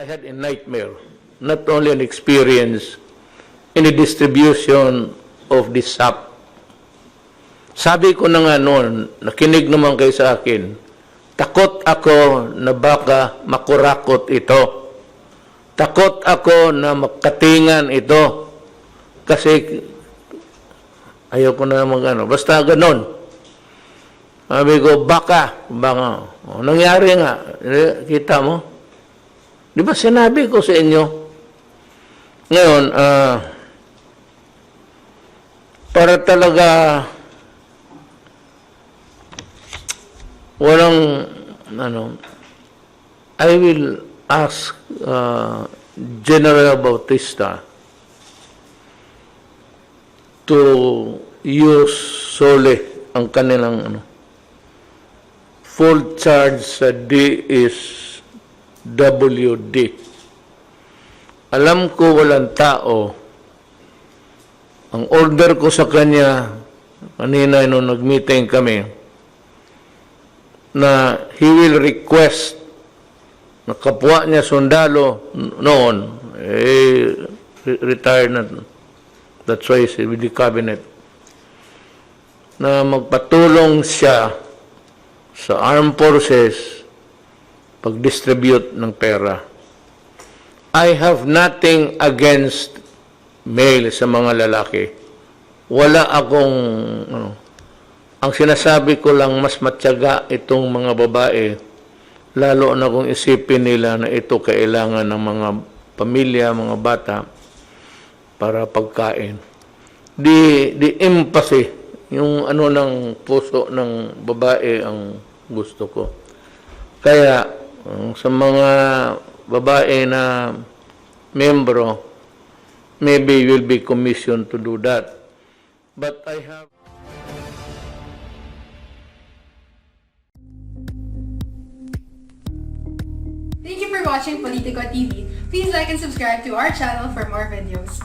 I had a nightmare, not only an experience in the distribution of this sap. Sabi ko na nga noon, nakinig naman kayo sa akin, takot ako na baka makurakot ito. Takot ako na makatingan ito. Kasi ayaw ko na mag-ano. Basta ganon. Sabi ko, baka. O, nangyari nga. Kita mo? Di ba sinabi ko sa inyo? Ngayon, para talaga walang, I will ask General Bautista to use solely ang kanilang full charge sa DSWD. Alam ko walang tao. Ang order ko sa kanya, kanina nung nag-meeting kami, na he will request na kapwa niya sundalo noon, retired na. That's why he's with the cabinet. Na magpatulong siya sa armed forces pag-distribute ng pera. I have nothing against male sa mga lalaki. Wala akong, ang sinasabi ko lang mas matyaga itong mga babae, lalo na kung isipin nila na ito kailangan ng mga pamilya, mga bata, para pagkain. The empathy, yung ng puso ng babae ang gusto ko. Kaya, sa mga babae na membro, maybe you will be commissioned to do that. But I have... Thank you for watching Politico TV. Please like and subscribe to our channel for more videos.